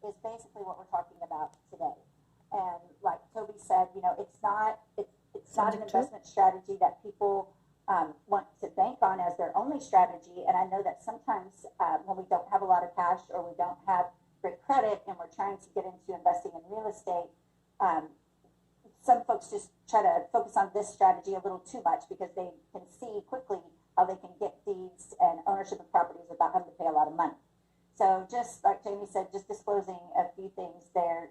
is basically what we're talking about today. And like Toby said, it's not an investment strategy that people want to bank on as their only strategy. And I know that sometimes when we don't have a lot of cash or we don't have great credit and we're trying to get into investing in real estate, um, some folks just try to focus on this strategy a little too much because they can see quickly how they can get deeds and ownership of properties without having to pay a lot of money. So just like Jamie said, just disclosing a few things there.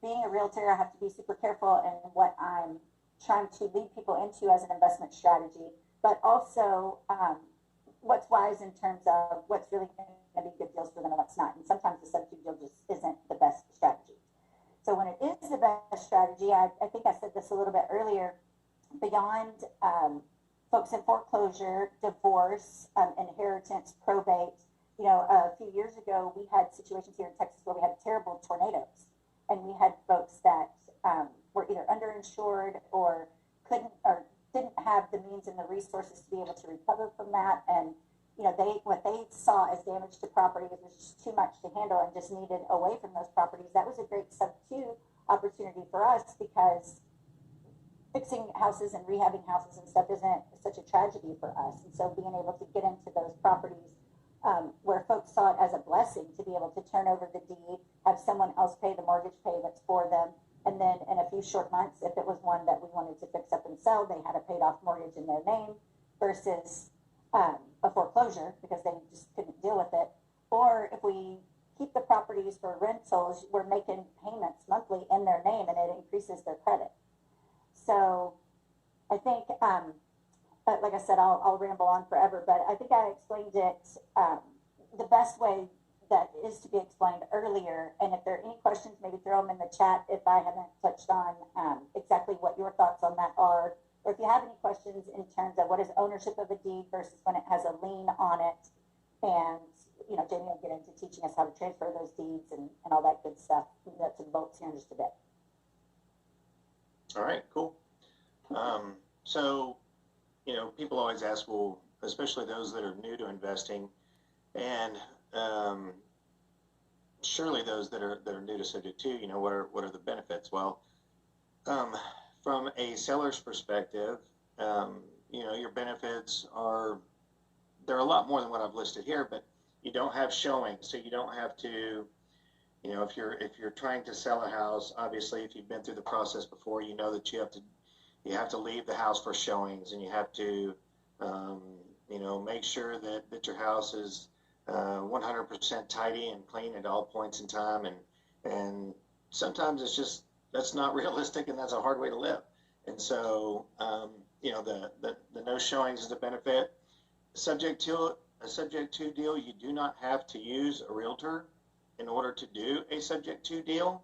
Being a realtor, I have to be super careful in what I'm trying to lead people into as an investment strategy, but also what's wise in terms of what's really going to be good deals for them and what's not. And sometimes the substitute deal just isn't the best strategy. So when it is the best strategy, I think I said this a little bit earlier, beyond folks in foreclosure, divorce, inheritance, probate. A few years ago, we had situations here in Texas where we had terrible tornadoes, and we had folks that were either underinsured or couldn't or didn't have the means and the resources to be able to recover from that. And what they saw as damage to property was just too much to handle and just needed away from those properties. That was a great sub-2 opportunity for us because fixing houses and rehabbing houses and stuff isn't such a tragedy for us. And so being able to get into those properties where folks saw it as a blessing to be able to turn over the deed, have someone else pay the mortgage payments for them, and then in a few short months, if it was one that we wanted to fix up and sell, they had a paid off mortgage in their name versus a foreclosure because they just couldn't deal with it. Or if we keep the properties for rentals, we're making payments monthly in their name and it increases their credit. So I think, like I said, I'll ramble on forever, but I think I explained it the best way that is to be explained earlier. And if there are any questions, maybe throw them in the chat if I haven't touched on exactly what your thoughts on that are. Or if you have any questions in terms of what is ownership of a deed versus when it has a lien on it. And, Jamie will get into teaching us how to transfer those deeds and all that good stuff. That's in bolts here in just a bit. All right, cool. So, people always ask, well, especially those that are new to investing, and surely those that are new to subject to, what are the benefits? Well, from a seller's perspective, your benefits they're a lot more than what I've listed here, but you don't have showings, so you don't have to, if you're trying to sell a house, obviously if you've been through the process before, you know that you have to leave the house for showings, and you have to make sure that your house is 100% tidy and clean at all points in time, and sometimes that's not realistic, and that's a hard way to live. And so the no showings is a benefit. Subject to deal, you do not have to use a realtor in order to do a subject to deal.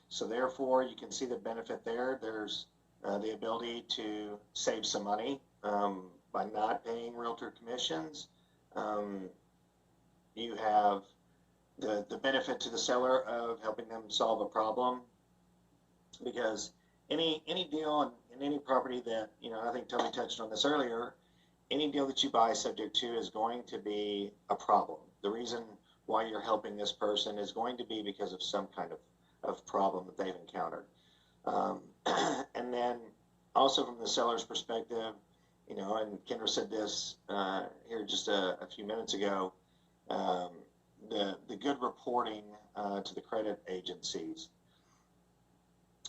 So therefore, you can see the benefit there. There's the ability to save some money by not paying realtor commissions. You have the benefit to the seller of helping them solve a problem, because any deal in any property that, I think Toby touched on this earlier, any deal that you buy subject to is going to be a problem. The reason why you're helping this person is going to be because of some kind of problem that they've encountered. And then also from the seller's perspective, and Kendra said this here just a few minutes ago, the good reporting to the credit agencies.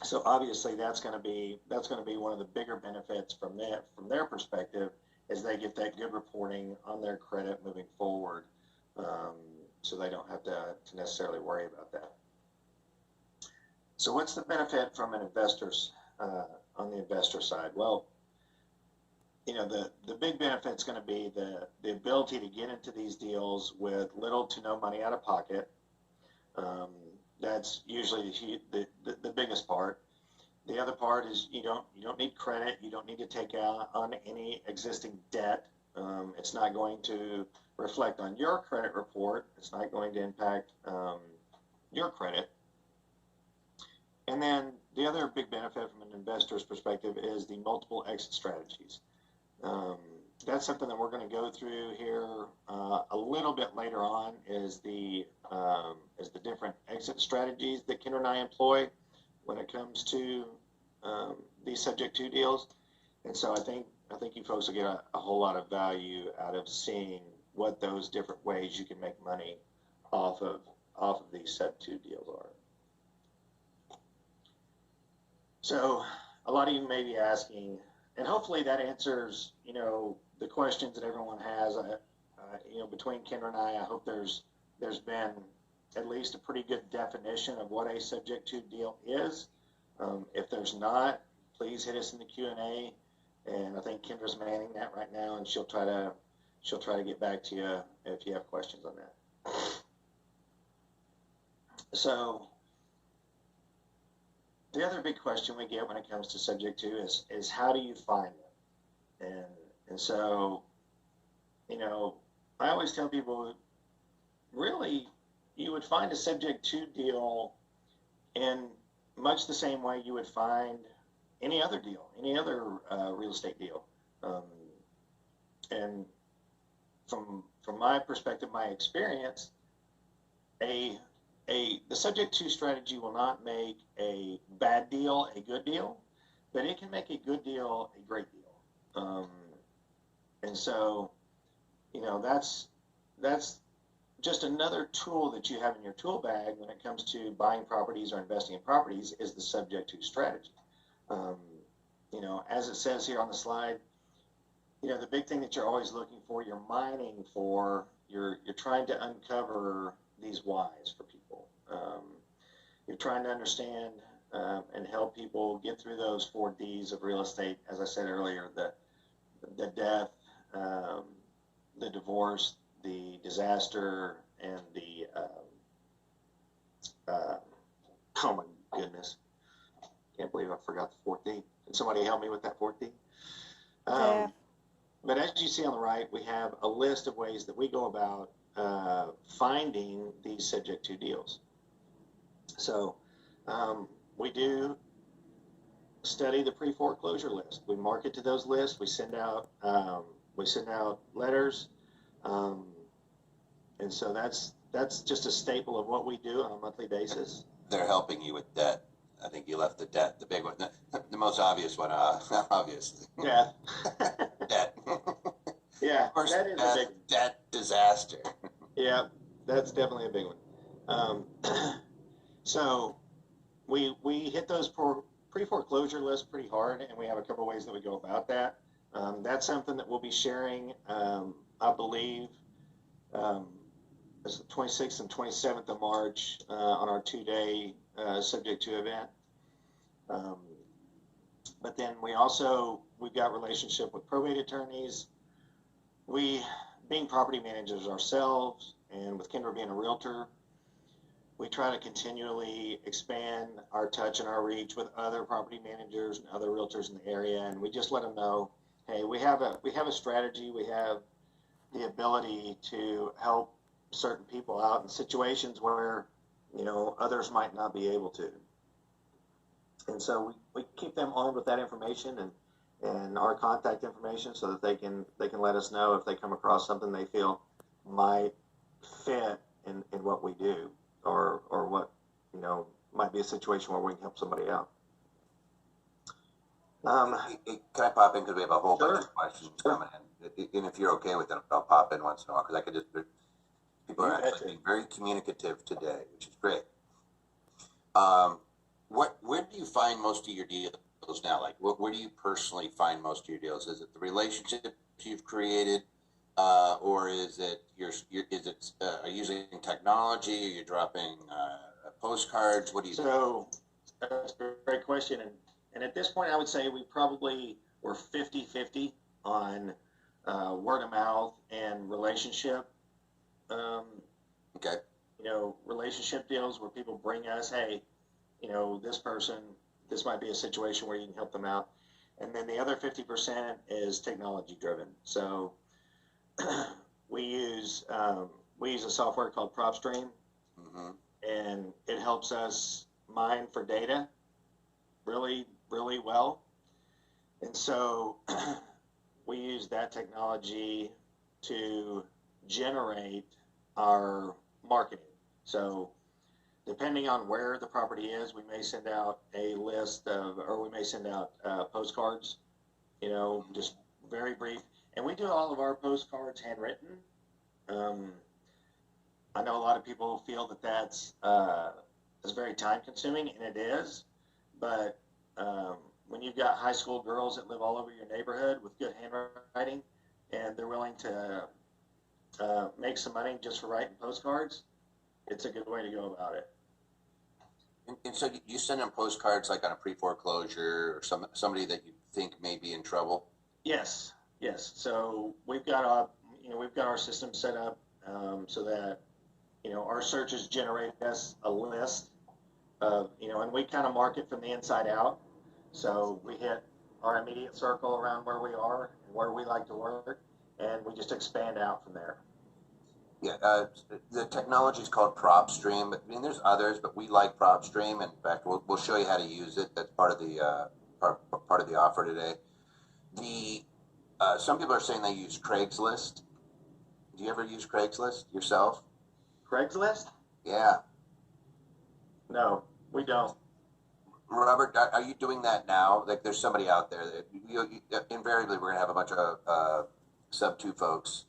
So obviously that's going to be one of the bigger benefits from their perspective, is they get that good reporting on their credit moving forward, so they don't have to necessarily worry about that. So what's the benefit from an investor's on the investor side? Well, the big benefit is going to be the ability to get into these deals with little to no money out of pocket. That's usually the biggest part. The other part is you don't need credit. You don't need to take out on any existing debt. It's not going to reflect on your credit report. It's not going to impact your credit. And then the other big benefit from an investor's perspective is the multiple exit strategies. that's something that we're going to go through here a little bit later on is the different exit strategies that Kendra and I employ when it comes to these subject to deals. And so I think you folks will get a whole lot of value out of seeing what those different ways you can make money off of these sub two deals are. So a lot of you may be asking, and hopefully that answers, the questions that everyone has. Between Kendra and I hope there's been at least a pretty good definition of what a subject to deal is. If there's not, please hit us in the Q&A, and I think Kendra's manning that right now, and she'll try to get back to you if you have questions on that. So the other big question we get when it comes to subject to is how do you find them? And so, I always tell people, really, you would find a subject to deal in much the same way you would find any other deal, any other real estate deal. And from my perspective, my experience, the subject to strategy will not make a bad deal a good deal, but it can make a good deal a great deal. And so, that's just another tool that you have in your tool bag when it comes to buying properties or investing in properties is the subject to strategy. As it says here on the slide, the big thing that you're always looking for, you're mining for, you're trying to uncover these whys for people. You're trying to understand and help people get through those 4 Ds of real estate. As I said earlier, the death, the divorce, the disaster, and the oh my goodness, can't believe I forgot the 4th D. Can somebody help me with that 4th D? But as you see on the right, we have a list of ways that we go about finding these subject to deals. So we do study the pre-foreclosure list. We market to those lists. We send out letters, and so that's just a staple of what we do on a monthly basis. They're helping you with debt. I think you left the debt, the big one, the most obvious one, obviously. Yeah. Debt. Yeah, First, that is a big debt disaster. Yeah, that's definitely a big one. So we hit those pre-foreclosure lists pretty hard, and we have a couple of ways that we go about that. That's something that we'll be sharing, I believe, it's the 26th and 27th of March on our 2-day subject to event. But then we've got relationship with probate attorneys. We, being property managers ourselves, and with Kendra being a realtor, we try to continually expand our touch and our reach with other property managers and other realtors in the area, and we just let them know, hey, we have a strategy, we have the ability to help certain people out in situations where others might not be able to. And so we keep them armed with that information and our contact information so that they can let us know if they come across something they feel might fit in what we do, or what might be a situation where we can help somebody out. Can I pop in, because we have a whole Sure. bunch of questions coming in, and if you're okay with it, I'll pop in once in a while, because I could just, people are actually being very communicative today, which is great. Where do you find most of your deals now? Like, where do you personally find most of your deals? Is it the relationships you've created, or is it are you using technology? Are you dropping postcards? What do you? So that's a great question, and at this point, I would say we're 50-50 on word of mouth and relationship. Okay. Relationship deals where people bring us, hey, this person, this might be a situation where you can help them out. And then the other 50% is technology driven. So we use a software called PropStream, and it helps us mine for data really, really well. And so we use that technology to generate our marketing. So depending on where the property is, we may send out a list of, or we may send out postcards, just very brief. And we do all of our postcards handwritten. I know a lot of people feel that that's very time consuming, and it is. But when you've got high school girls that live all over your neighborhood with good handwriting, and they're willing to make some money just for writing postcards, it's a good way to go about it. And so you send them postcards like on a pre-foreclosure or somebody that you think may be in trouble? Yes. So we've got our system set up so that our searches generate us a list of and we kind of market from the inside out. So we hit our immediate circle around where we are and where we like to work, and we just expand out from there. Yeah, the technology is called PropStream. I mean, there's others, but we like PropStream. In fact, we'll show you how to use it. That's part of the part of the offer today. Some people are saying they use Craigslist. Do you ever use Craigslist yourself? Craigslist? Yeah. No, we don't. Robert, are you doing that now? Like, there's somebody out there that invariably we're gonna have a bunch of sub-2 folks.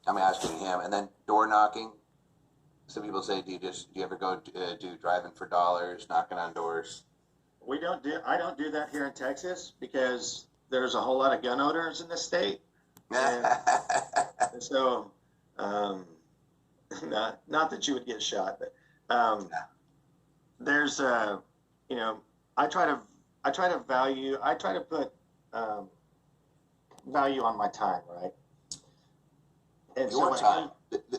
I'm asking him, and then door knocking. Some people say, do you ever go do driving for dollars, knocking on doors? I don't do that here in Texas because there's a whole lot of gun owners in this state. And so, not that you would get shot, but there's I try to put value on my time, right? And your time.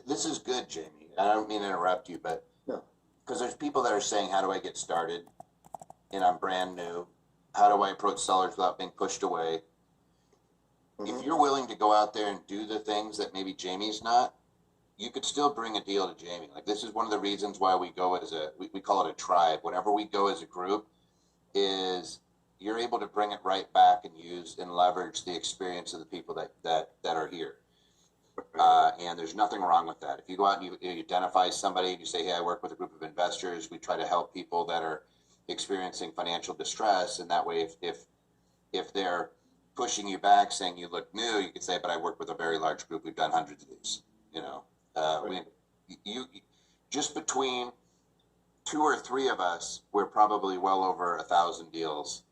This is good, Jamie. I don't mean to interrupt you, but because there's people that are saying, how do I get started? And I'm brand new. How do I approach sellers without being pushed away? Mm-hmm. If you're willing to go out there and do the things that maybe Jamie's not, you could still bring a deal to Jamie. Like, this is one of the reasons why we go as we call it a tribe. Whenever we go as a group, is you're able to bring it right back and use and leverage the experience of the people that are here. And there's nothing wrong with that. If you go out and you identify somebody and you say, hey, I work with a group of investors, we try to help people that are experiencing financial distress. And that way, if they're pushing you back saying you look new, you could say, but I work with a very large group. We've done hundreds of these, just between 2 or 3 of us, we're probably well over 1,000 deals.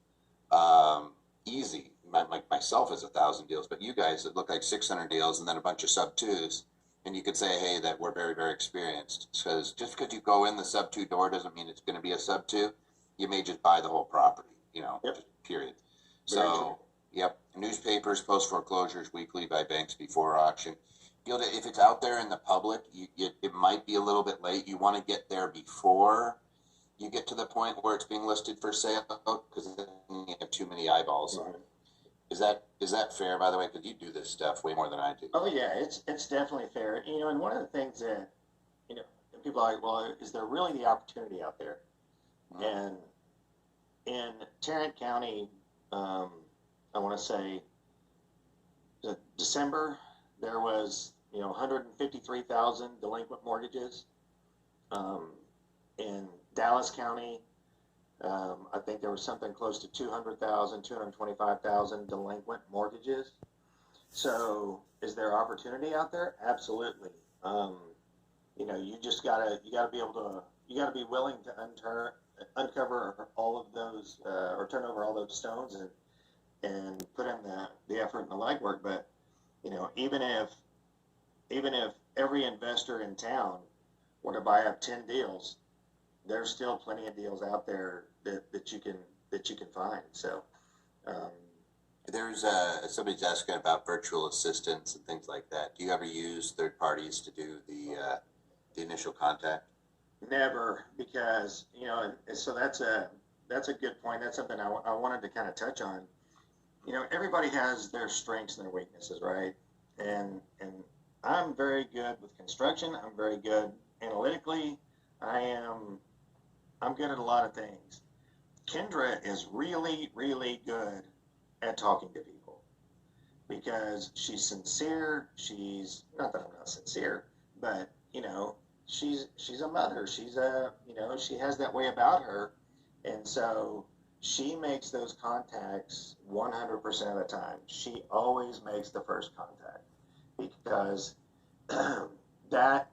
Easy. Like myself is 1,000 deals, but you guys, it look like 600 deals and then a bunch of sub-2s. And you could say, hey, that we're very, very experienced. Because just because you go in the sub-2 door doesn't mean it's going to be a sub-2. You may just buy the whole property, Yep. just period. So, yep. Newspapers post foreclosures weekly by banks before auction. If it's out there in the public, it might be a little bit late. You want to get there before you get to the point where it's being listed for sale, because then you have too many eyeballs on it. Is that fair, by the way? Because you do this stuff way more than I do. Oh yeah, it's definitely fair. And one of the things that people are like, well, is there really the opportunity out there? Mm-hmm. And in Tarrant County, I want to say December, there was 153,000 delinquent mortgages. In Dallas County, I think there was something close to 200,000, 225,000 delinquent mortgages. So is there opportunity out there? Absolutely. You just you gotta be willing to uncover all of those, or turn over all those stones and put in the effort and the legwork. But, even if every investor in town were to buy up 10 deals, there's still plenty of deals out there that you can find. So there's somebody's asking about virtual assistants and things like that. Do you ever use third parties to do the initial contact? Never, because so that's a good point. That's something I wanted to kind of touch on. Everybody has their strengths and their weaknesses, right? And I'm very good with construction. I'm very good analytically. I'm good at a lot of things. Kendra is really, really good at talking to people. because she's sincere. She's not that I'm not sincere, but you know, she's a mother. She's a you know she has that way about her, and so she makes those contacts 100% of the time. She always makes the first contact because that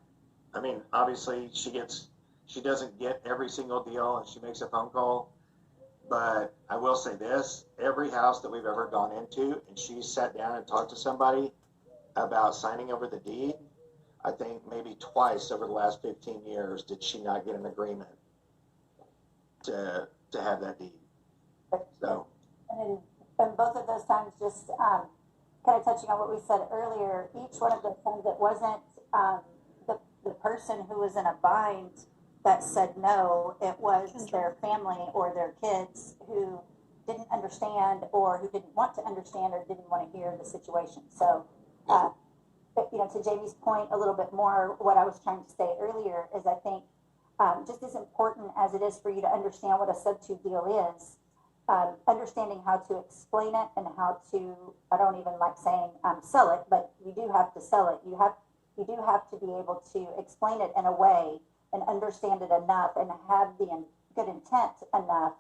I mean, obviously she doesn't get every single deal and she makes a phone call, but I will say this, every house that we've ever gone into and she sat down and talked to somebody about signing over the deed, I think maybe twice over the last 15 years did she not get an agreement to have that deed. So, and both of those times, just kind of touching on what we said earlier, each one of those times it wasn't the person who was in a bind that said no, it was their family or their kids who didn't understand or who didn't want to understand or didn't want to hear the situation. So, but, you know, to Jamie's point a little bit more, what I was trying to say earlier is I think just as important as it is for you to understand what a sub-2 deal is, understanding how to explain it and how to, I don't even like saying sell it, but you do have to sell it. You do have to be able to explain it in a way and understand it enough and have the good intent enough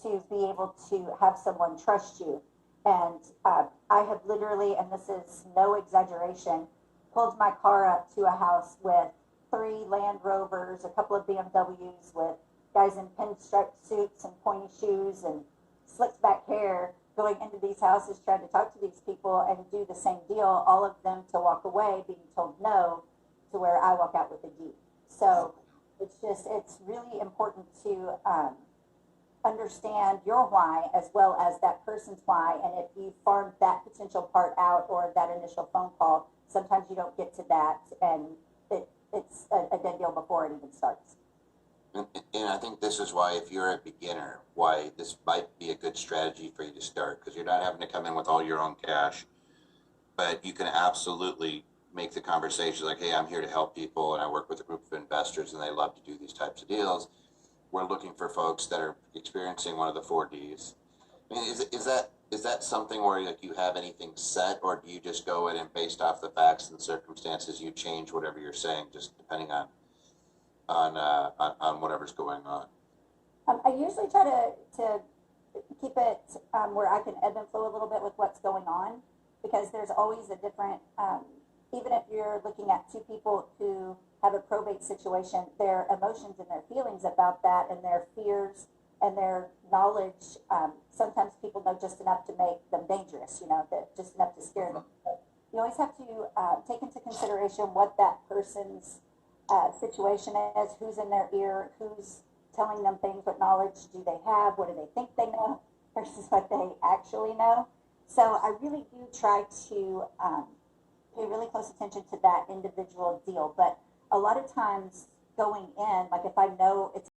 to be able to have someone trust you. And I have literally, and this is no exaggeration, pulled my car up to a house with 3 Land Rovers, a couple of BMWs with guys in pinstripe suits and pointy shoes and slicked back hair going into these houses trying to talk to these people and do the same deal, all of them to walk away being told no, to where I walk out with a deed. So it's really important to understand your why as well as that person's why. And if you farmed that potential part out or that initial phone call, sometimes you don't get to that, and it's a dead deal before it even starts. And I think this is why, if you're a beginner, why this might be a good strategy for you to start, because you're not having to come in with all your own cash, but you can absolutely make the conversation like, hey, I'm here to help people, and I work with a group of investors, and they love to do these types of deals. We're looking for folks that are experiencing one of the 4Ds. I mean, is that something where like you have anything set, or do you just go in and based off the facts and circumstances, you change whatever you're saying, just depending on whatever's going on? I usually try to keep it where I can ebb and flow a little bit with what's going on, because there's always a different, even if you're looking at 2 people who have a probate situation, their emotions and their feelings about that and their fears and their knowledge, sometimes people know just enough to make them dangerous, you know, just enough to scare them. But you always have to take into consideration what that person's situation is, who's in their ear, who's telling them things, what knowledge do they have, what do they think they know versus what they actually know. So I really do try to pay really close attention to that individual deal. But a lot of times going in, like if I know it's